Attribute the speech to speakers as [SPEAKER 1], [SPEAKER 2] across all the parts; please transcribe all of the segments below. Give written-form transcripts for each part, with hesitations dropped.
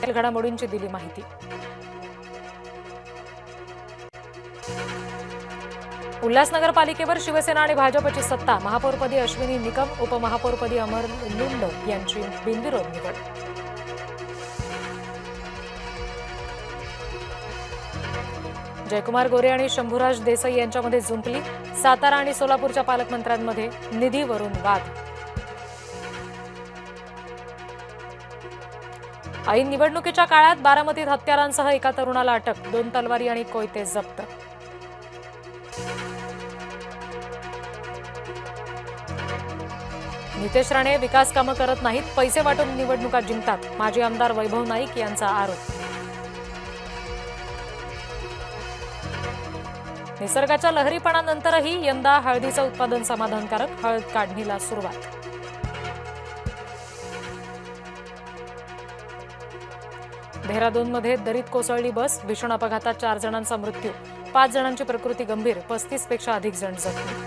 [SPEAKER 1] घडामोडींची दिली माहिती। उल्हासनगर पालिकेवर शिवसेना आणि भाजपची सत्ता। महापौरपदी अश्विनी निकम, उपमहापौरपदी अमर लुंड यांची बिनविरोध निवड। जयकुमार गोरे आणि शंभूराज देसाई यांच्यामध्ये जुंपली। सातारा आणि सोलापूरच्या पालकमंत्र्यांमध्ये निधीवरून वाद। ऐन निवडणुकीच्या काळात बारामतीत हत्यारांसह एका तरुणाला अटक। 2 तलवारी आणि कोयते जप्त। नितेश राणे विकास कामं करत नाहीत, पैसे वाटून निवडणुका जिंकतात। माजी आमदार वैभव नाईक यांचा आरोप। निसर्गाच्या लहरीपणानंतरही यंदा हळदीचं उत्पादन समाधानकारक। हळद काढणीला सुरुवात। देहरादूनमध्ये दरीत कोसळली बस। भीषण अपघातात 4 जणांचा मृत्यू, 5 जणांची प्रकृती गंभीर, 35 पेक्षा अधिक जण जखमी।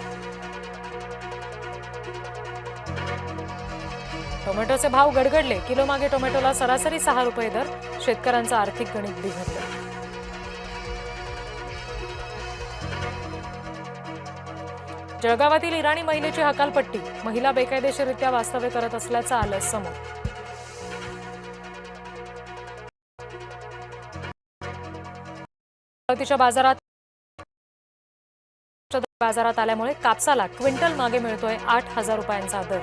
[SPEAKER 1] टोमॅटोचे भाव गडगडले। किलोमागे टोमॅटोला सरासरी 6 रुपये दर। शेतकऱ्यांचं आर्थिक गणित बिघडलं। जळगावातील इराणी महिलेची हकालपट्टी। महिला बेकायदेशीररित्या वास्तव्य करत असल्याचं आलं समोर। अमरावतीच्या बाजारात आल्यामुळे कापसाला क्विंटल मागे मिळतोय 8,000 रुपयांचा दर।